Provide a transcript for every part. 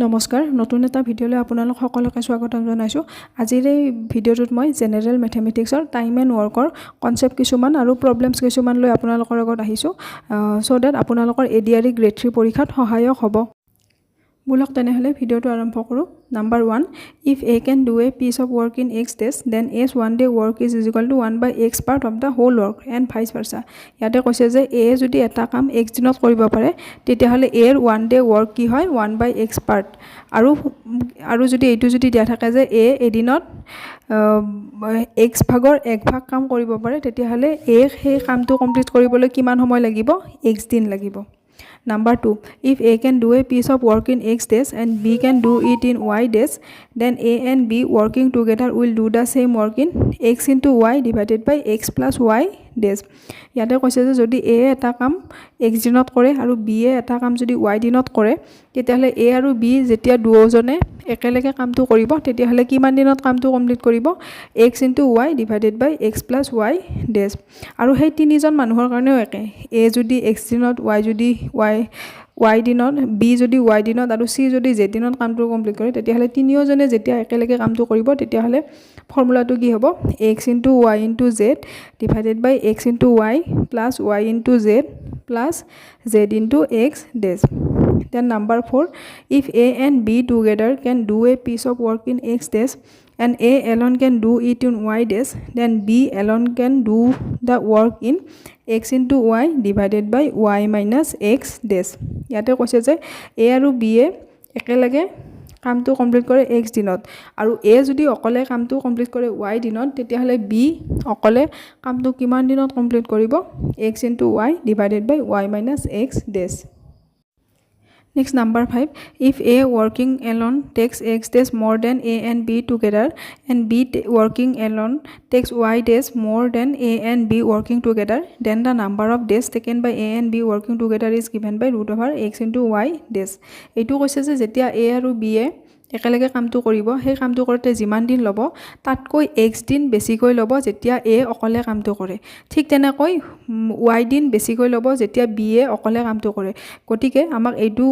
নমস্কাৰ নতুন এটা ভিডিঅ'লৈ আপোনালোক সকলোকে স্বাগতম জনাইছোঁ। আজিৰ এই ভিডিঅ'টোত মই জেনেৰেল মেথমেটিক্সৰ টাইম এণ্ড ৱৰ্কৰ কনচেপ্ট কিছুমান আৰু প্ৰব্লেমছ কিছুমান লৈ আপোনালোকৰ আগত আহিছোঁ ছ' ডেট আপোনালোকৰ ADRE গ্ৰেড 3 পৰীক্ষাত সহায়ক হ'ব। বলক তেনেহ'লে ভিডিঅ'টো আৰম্ভ কৰোঁ। Number 1, if A can do a piece of work in X days, then A's one day work is equal to 1 by X part of the whole work and vice versa. ইয়াতে কৈছে যে A যদি এটা কাম X দিনত কৰিব পাৰে তেতিয়াহ'লে A ৰ 1 day work কি হয় 1 by X part আৰু যদি এইটো যদি দিয়া থাকে যে A এদিনত X ভাগৰ 1 ভাগ কাম কৰিব পাৰে তেতিয়াহ'লে A সেই কামটো কমপ্লিট কৰিবলৈ কিমান সময় লাগিব X দিন লাগিব। Number 2, if A can do a piece of work in X days and B can do it in Y days, then A and B working together will do the same work in X into Y divided by X plus Y days. ইয়াতে কৈছে যে যদি A এটা কাম X দিনত কৰে আৰু B এটা কাম যদি Y দিনত কৰে তেতিয়াহ'লে A আৰু B যেতিয়া দুয়োজনে একেলগে কামটো কৰিব তেতিয়াহ'লে কিমান দিনত কামটো কমপ্লিট কৰিব X into Y divided by X plus Y days। আৰু সেই তিনিজন মানুহৰ কাৰণেও একে, A যদি X দিনত Y যদি Y দিনত B যদি Y দিনত আৰু C যদি Z দিনত কামটো কমপ্লিট কৰে তেতিয়াহ'লে তিনিওজনে যেতিয়া একেলগে কামটো কৰিব তেতিয়াহ'লে ফৰ্মুলাটো কি হ'ব X into Y into Z divided by X into Y plus Y into Z plus Z into X days। Then number 4, if A and B together can do a piece of work in X days and A alone can do it in Y days, then B alone can do the work in X into Y divided by Y minus X days। ইয়াতে কৈছে যে A আৰু B একেলগে কামটো complete কৰে X দিনত আৰু A যদি অকলে কামটো কমপ্লিট কৰে Y দিনত তেতিয়াহ'লে B অকলে কামটো কিমান দিনত কমপ্লিট কৰিব X into Y divided by Y minus X days। Next, number 5, if A working alone takes X days more than A and B together and B working alone takes Y days more than A and B working together, then the number of days taken by A and B working together is given by root over X into Y days। এইটো কৈছে যে যেতিয়া A আৰু B একেলগে কামটো কৰিব সেই কামটো কৰোঁতে যিমান দিন ল'ব তাতকৈ X দিন বেছিকৈ ল'ব যেতিয়া A অকলে কামটো কৰে, ঠিক তেনেকৈ Y দিন বেছিকৈ ল'ব যেতিয়া B অকলে কামটো কৰে। গতিকে আমাক এইটো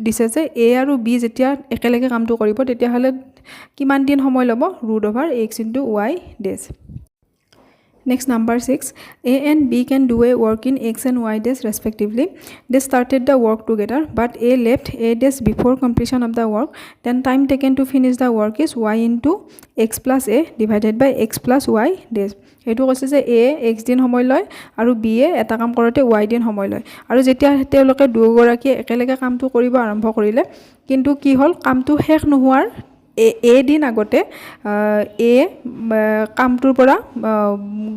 দিছে যে A আৰু B যেতিয়া একেলগে কামটো কৰিব তেতিয়াহ'লে কিমান দিন সময় ল'ব root over X into Y days। Next, number 6, A and B can do a work in X and Y days respectively. They started the work together, but A left A days before completion of the work. Then time taken to finish the work is Y into X plus A divided by X plus Y days। এইটো কৈছে যে A X দিন সময় লয় আৰু B এটা কাম কৰোঁতে Y দিন সময় লয় আৰু যেতিয়া তেওঁলোকে দুয়োগৰাকীয়ে একেলগে কামটো কৰিব আৰম্ভ কৰিলে কিন্তু কি হ'ল কামটো শেষ নোহোৱাৰ A দিন আগতে A কামটোৰ পৰা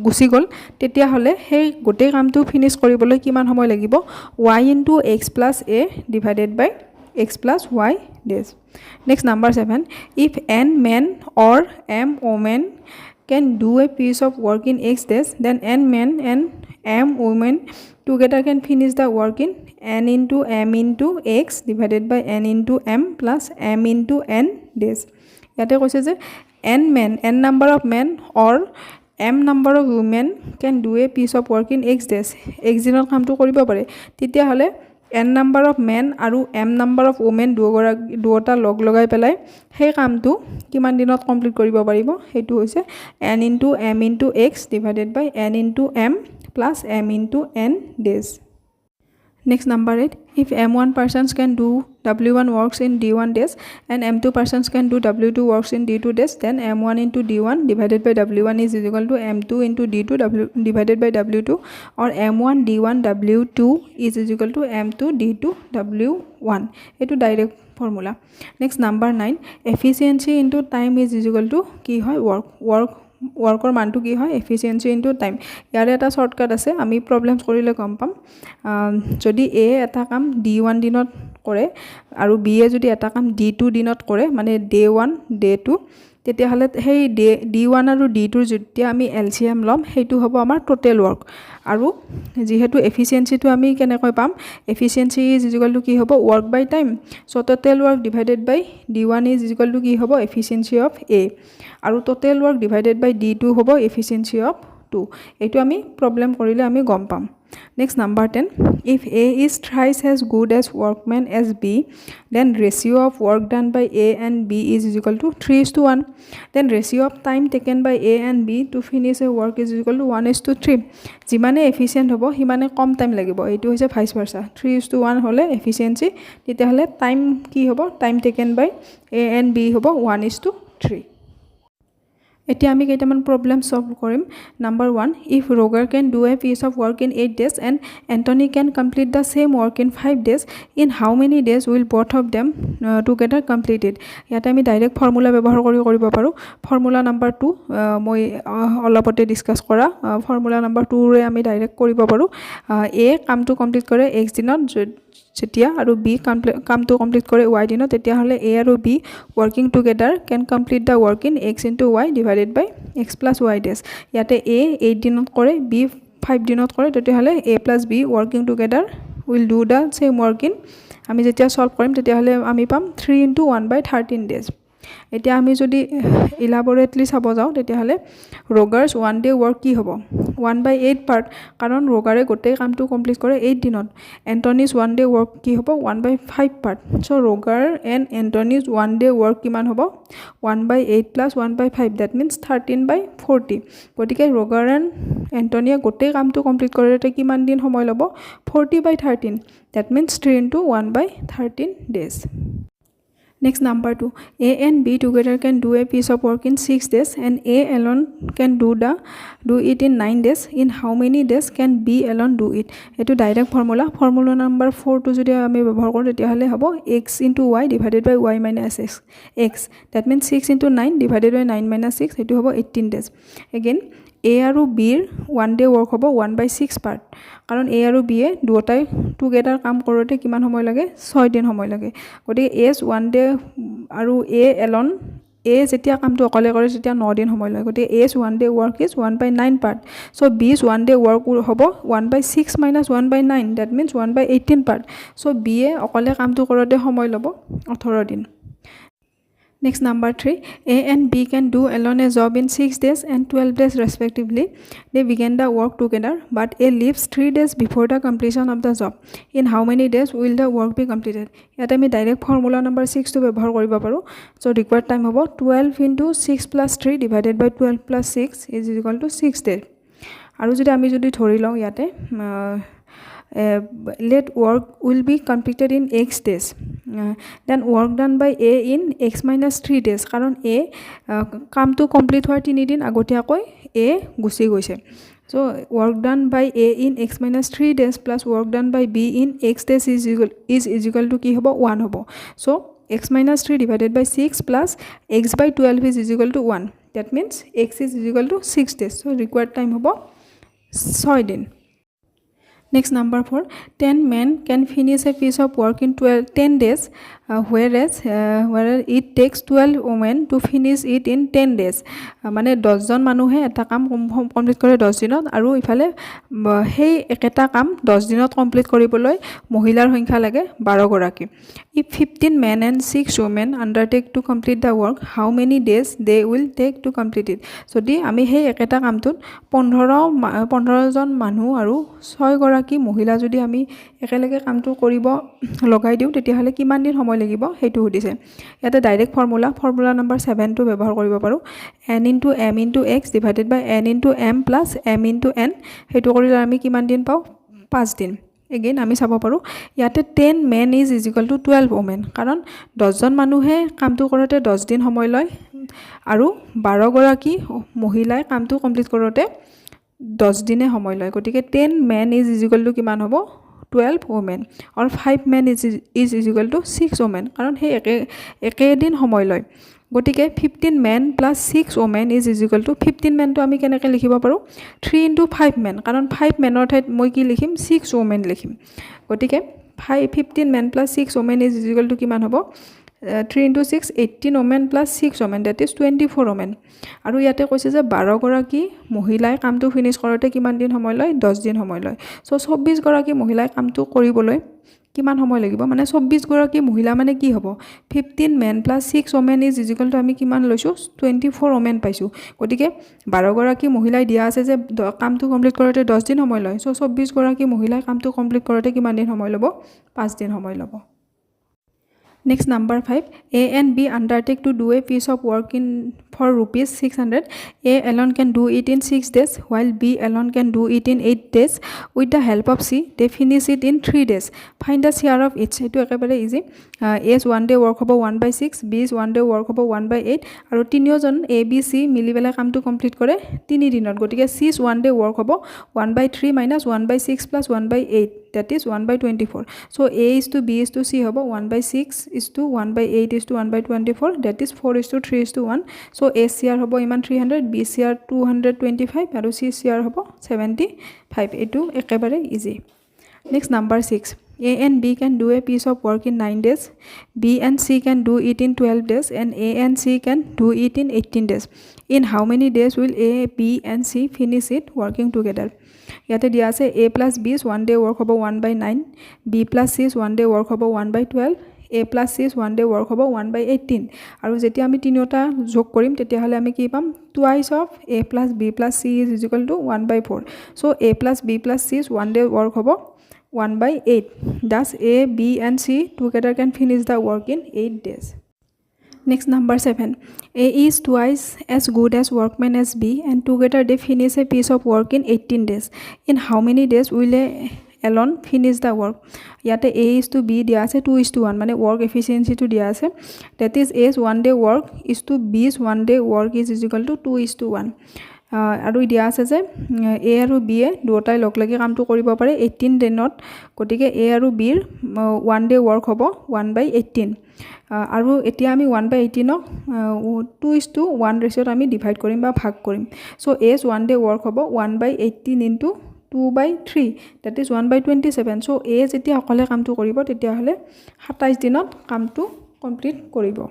গুচি গ'ল তেতিয়াহ'লে সেই গোটেই কামটো ফিনিছ কৰিবলৈ কিমান সময় লাগিব Y into X plus A divided by X plus Y days। Next, number 7, if N men or M women can do a piece of work in X days, then N men and M women together can finish the work in N into M into X divided by N into M plus M into N days। ইয়াতে কৈছে যে N number of men or M number of women can do a piece of work in X days, X দিনত কামটো কৰিব পাৰে তেতিয়াহ'লে N number of men আৰু M number of women দুয়োটা লগাই পেলাই সেই কামটো কিমান দিনত কমপ্লিট কৰিব পাৰিব সেইটো হৈছে N into M into X divided by N into M plus M into N days। Next, number 8, if M1 persons can do W1 works in D1 days and M2 persons can do W2 works in D2 days, then M1 into D1 divided by W1 is equal to M2 into D2 divided by W2 or M1 D1 W2 is equal to M2 D2 W1। এইটো direct formula. Next, number 9, efficiency into time is equal to কি হয় ৱৰ্কৰ মানটো কি হয় efficiency into time. ইয়াৰে এটা shortcut আছে আমি প্ৰব্লেমছ কৰিলে গম পাম। যদি A এটা কাম D1 দিনত কৰে আৰু B যদি এটা কাম D2 দিনত কৰে মানে Day 1 Day 2 তেতিয়াহ'লে সেই D1 আৰু D2ৰ যেতিয়া আমি LCM ল'ম সেইটো হ'ব আমাৰ টোটেল ৱৰ্ক আৰু যিহেতু এফিচিয়েঞ্চিটো আমি কেনেকৈ পাম এফিচিয়েঞ্চি ইজ ইকুৱেল টু কি হ'ব ৱৰ্ক বাই টাইম ছ' total work divided by D1 is equal to কি হ'ব এফিচিয়েঞ্চি অফ A আৰু total work divided by D2 হ'ব এফিচিয়েঞ্চি অফ 2 এইটো আমি প্ৰবলেম কৰিলে আমি গম পাম Next number 10 if A is thrice as good as workman as B then ratio of work done by A and B is equal to 3:1 then ratio of time taken by A and B to finish a work is equal to 1:3 যিমানে efficient হ'ব সিমানে কম time লাগিব এইটো হৈছে vice versa 3:1 হলে efficiency তেতিয়া হলে time কি হ'ব time taken by A and B হ'ব 1:3 এতিয়া আমি কেইটামান প্ৰবলেম সলভ কৰিম number 1 if Roger can do a piece of work in 8 days and Anthony can complete the same work in 5 days in how many days will both of them together complete it ইয়াতে আমি direct formula ব্যৱহাৰ কৰিব পাৰো formula number 2 মই অলপতে discuss কৰা formula number 2 ৰে আমি ডাইৰেক্ট কৰিব পাৰো A কামটো কমপ্লিট কৰে x দিনত যেতিয়া আৰু B কামটো কমপ্লিট কৰে y দিনত তেতিয়া হলে A আৰু B working together can complete the work in x into y divided by x plus y days ইয়াতে A 8 দিনত কৰে B 5 দিনত কৰে তেতিয়া হলে A plus B working together will do the same work in আমি যেতিয়া সলভ কৰিম তেতিয়া হলে আমি পাম 3 into 1 by 13 days এতিয়া আমি যদি ইলাবৰেটলি চাব যাও তেতিয়া হলে Roger's one day work কি হ'ব 1/8 পার্ট কারণ Roger গোটেই কামটো কমপ্লিট কৰে 8 দিনত Anthony's one day work কি হ'ব 1/5 part so Roger and Anthony's one day work কিমান হ'ব 1/8 plus 1/5 that means 13/40 গতিকে Roger and Anthony গোটেই কামটো কমপ্লিট কৰোতে কিমান দিন সময় ল'ব 40/13 that means 3 into 1/13 days Next number 2 A and B together can do a piece of work in 6 days and A alone can do it in 9 days in how many days can B alone do it etu direct formula number 4 to jodi ami ব্যবহার কৰো তেতিয়া হলে হ'ব x into y divided by y minus x that means 6 into 9 divided by 9 minus 6 etu হ'ব 18 days again A আৰু B ৰ one day work হ'ব 1/6 part কাৰণ A আৰু B এ দুটাই টুগেদাৰ কাম কৰোতে কিমান সময় লাগে 6 দিন সময় লাগে গতিকে S one day আৰু A alone A যেতিয়া কামটো অকলে কৰে তেতিয়া 9 দিন সময় লাগে গতিকে S one day work is 1/9 part so B's one day work হ'ব 1/6 minus 1/9 that means 1/18 part so B এ অকলে কামটো কৰোতে সময় ল'ব 18 দিন Next number 3 A and B can do alone a job in 6 days and 12 days respectively they began the work together but A leaves 3 days before the completion of the job in how many days will the work be completed ইয়াতে আমি direct formula number 6 টো ব্যৱহাৰ কৰিব পাৰো so required time হ'ব 12 into 6 plus 3 divided by 12 plus 6 is equal to 6 days আৰু যদি আমি যদি ধৰি লওঁ ইয়াতে let work will be completed in x days then work done by A in x minus 3 days কারণ A কামটো কমপ্লিট হোৱাৰ 3 দিন আগতীয়াকৈ A গুছি গৈছে so work done by A in x minus 3 days plus work done by B in x days is equal to কি হ'ব 1 হ'ব so x minus 3 divided by 6 plus x by 12 is equal to 1 that means x is equal to 6 days so required time হ'ব 6 দিন Next number 4 10 men can finish a piece of work in 10 days whereas it takes 12 women to finish it in 10 days মানে 10 জন মানুহে এটা কাম complete কৰে 10 দিনত আৰু ইফালে সেই একেটা কাম 10 দিনত কমপ্লিট কৰিবলৈ মহিলাৰ সংখ্যা লাগে 12 গৰাকী if 15 men and 6 women undertake to complete the work how many days they will take to complete it যদি আমি সেই একেটা কামটোত 15 জন মানুহ আৰু 6 গৰাকী মহিলা যদি আমি একেলগে কামটো কৰিব লগাই দিও তেতিয়া হলে কিমান দিন সময় লাগিব হেতু হদিছে ইয়াতে ডাইৰেক্ট ফৰ্মুলা নাম্বাৰ 7 টো ব্যৱহাৰ কৰিব পাৰো n into m into x divided by n into m plus m into n হেতু কৰিলে আমি কিমান দিন পাও 5 দিন again আমি চাব পাৰো ইয়াতে 10 men is equal to 12 women কাৰণ 10 জন মানুহে কামটো কৰোতে 10 দিন সময় লয় আৰু 12 গৰাকী মহিলাই কামটো কমপ্লিট কৰোতে 10 দিনে সময় লয় গতিকে 10 men is equal to কিমান হ'ব 12 women or 5 men is equal to 6 women কাৰণ হে একে দিন সময় লয় গতিকে 15 men plus 6 women is equal to 15 men তো আমি কেনেকৈ লিখিব পাৰো 3 into 5 men কাৰণ 5 menৰ ঠাইত মই কি লিখিম 6 women লিখিম গতিকে 15 men plus 6 women is equal to কিমান হ'ব 3 into 6 18 women plus 6 women that is 24 women আৰু ইয়াতে কৈছে যে 12 গৰাকী মহিলাই কামটো ফিনিশ কৰোতে কিমান দিন সময় লয় 10 দিন সময় লয় সো 24 গৰাকী মহিলাই কামটো কৰিবলৈ কিমান সময় লাগিব মানে 24 গৰাকী মহিলা মানে কি হ'ব 15 men plus 6 women is equal to আমি কিমান লৈছো 24 women পাইছো গতিকে 12 গৰাকী মহিলাই দিয়া আছে যে কামটো কমপ্লিট কৰোতে 10 দিন সময় লয় সো 24 গৰাকী মহিলাই কামটো কমপ্লিট কৰোতে কিমান দিন সময় ল'ব 5 দিন সময় ল'ব Next number 5 A and B undertake to do a piece of work for rupees 600 A alone can do it in 6 days while B alone can do it in 8 days with the help of C they finish it in 3 days find the share of each etu ekabare easy A is 1 day work hobo 1/6 B is 1 day work hobo 1/8 aru tiniojon A B C mili bela kam to complete kore 3 dinot gotike C is 1 day work hobo 1/3 minus 1/6 plus 1/8 that is 1/24 so A is to B is to C hobo 1/6 is to 1/8 is to 1/24 that is 4 is to 3 is to 1 so A CR hobo iman 300 B CR 225 aru C CR hobo 75 etu ekebare easy next number 6 A and B can do a piece of work in 9 days B and C can do it in 12 days and A and C can do it in 18 days in how many days will A B and C finish it working together yate dia ase A plus B is 1 day work hobo 1/9 B plus C is 1 day work hobo 1/12 A plus C is 1 day work hobo 1/18 aru jeti ami tinota jog korim tetia hale ami ki pam twice of A plus B plus C is equal to 1/4 so A plus B plus C is 1 day work hobo 1/8 thus A B and C together can finish the work in 8 days next number 7 A is twice as good as workman as B and together they finish a piece of work in 18 days in how many days will A alone finish the work yate A is to B dia ase 2:1 mane work efficiency to dia ase that is A's 1 day work is to B's 1 day work is equal to 2:1 aru dia ase je A aru B e duotai log lagi kaam to koribo pare 18 dinot gotike A aru B er 1 day work hobo 1/18 aru etia ami 1/18 ok 2:1 ratio ami divide korim ba bhag korim so A's 1 day work hobo 1/18 into 2/3 that is 1/27 so A jeti akole kaam to koribo tetia hole 27 dinot kaam to complete koribo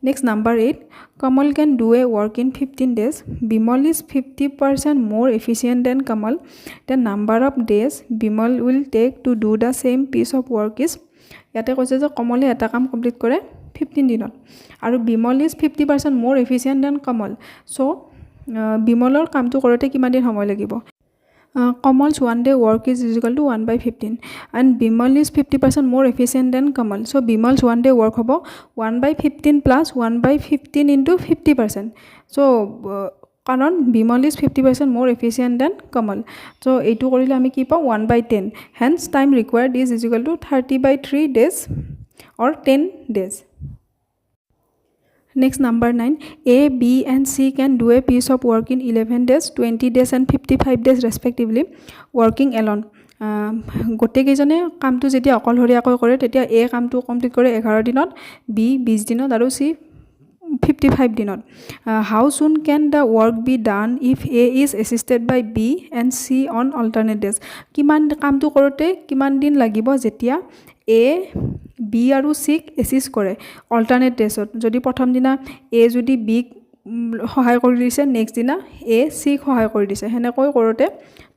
next number 8 Kamal can do a work in 15 days Bimal is 50% more efficient than Kamal the number of days Bimal will take to do the same piece of work is yate koise je Kamale eta kaam complete kore 15 dinot aru Bimal is 50% more efficient than Kamal so Bimalor kaam to korote kiman din homoy lagibo Kamal's 1 day work is equal to 1/15 and Bimal is 50% more efficient than Kamal so Bimal's 1 day work hobo 1/15 plus 1/15 into 50% so karon Bimal is 50% more efficient than Kamal so etu korile ami ki pa 1/10 hence time required is equal to 30/3 days or 10 days next number 9 A B and C can do a piece of work in 11 days 20 days and 55 days respectively working alone gote kejone kaam tu jeti akol horia koi kore tetia A kaam tu complete kore 11 dinot B 20 dinot aru C 55 dinot how soon can the work be done if A is assisted by B and C on alternate days kiman kaam tu korote kiman din lagibo jetia A B aru C assist kore alternate days jodi prothom dina A jodi B সহায় কৰি দিছে next দিনা A C সহায় কৰি দিছে হেনে কই কৰোতে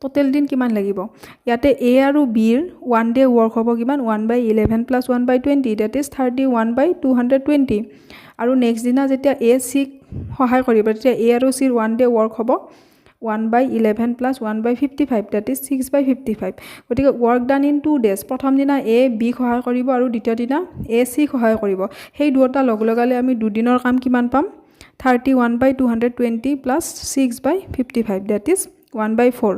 টোটাল দিন কিমান লাগিব ইয়াতে A আৰু B ৰ 1 day work হ'ব কিমান 1/11 plus 1/20 that is 31/220 আৰু নেক্সট দিনা যেতিয়া A C সহায় কৰিব তেতিয়া A আৰু C ৰ 1 day work হ'ব 1/11 plus 1/55 that is 6/55 গতিকে work done in 2 days প্ৰথম দিনা A B সহায় কৰিব আৰু দ্বিতীয় দিনা A C সহায় কৰিব সেই দুটা লগ লগালে আমি দুদিনৰ কাম কিমান পাম 31/220 plus 6/55 that is 1/4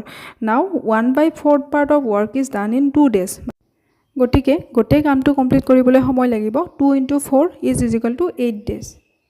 now 1/4 part of work is done in 2 days গতিকে গোটেই কামটো কমপ্লিট কৰিবলৈ সময় লাগিব 2 into 4 is equal to 8 days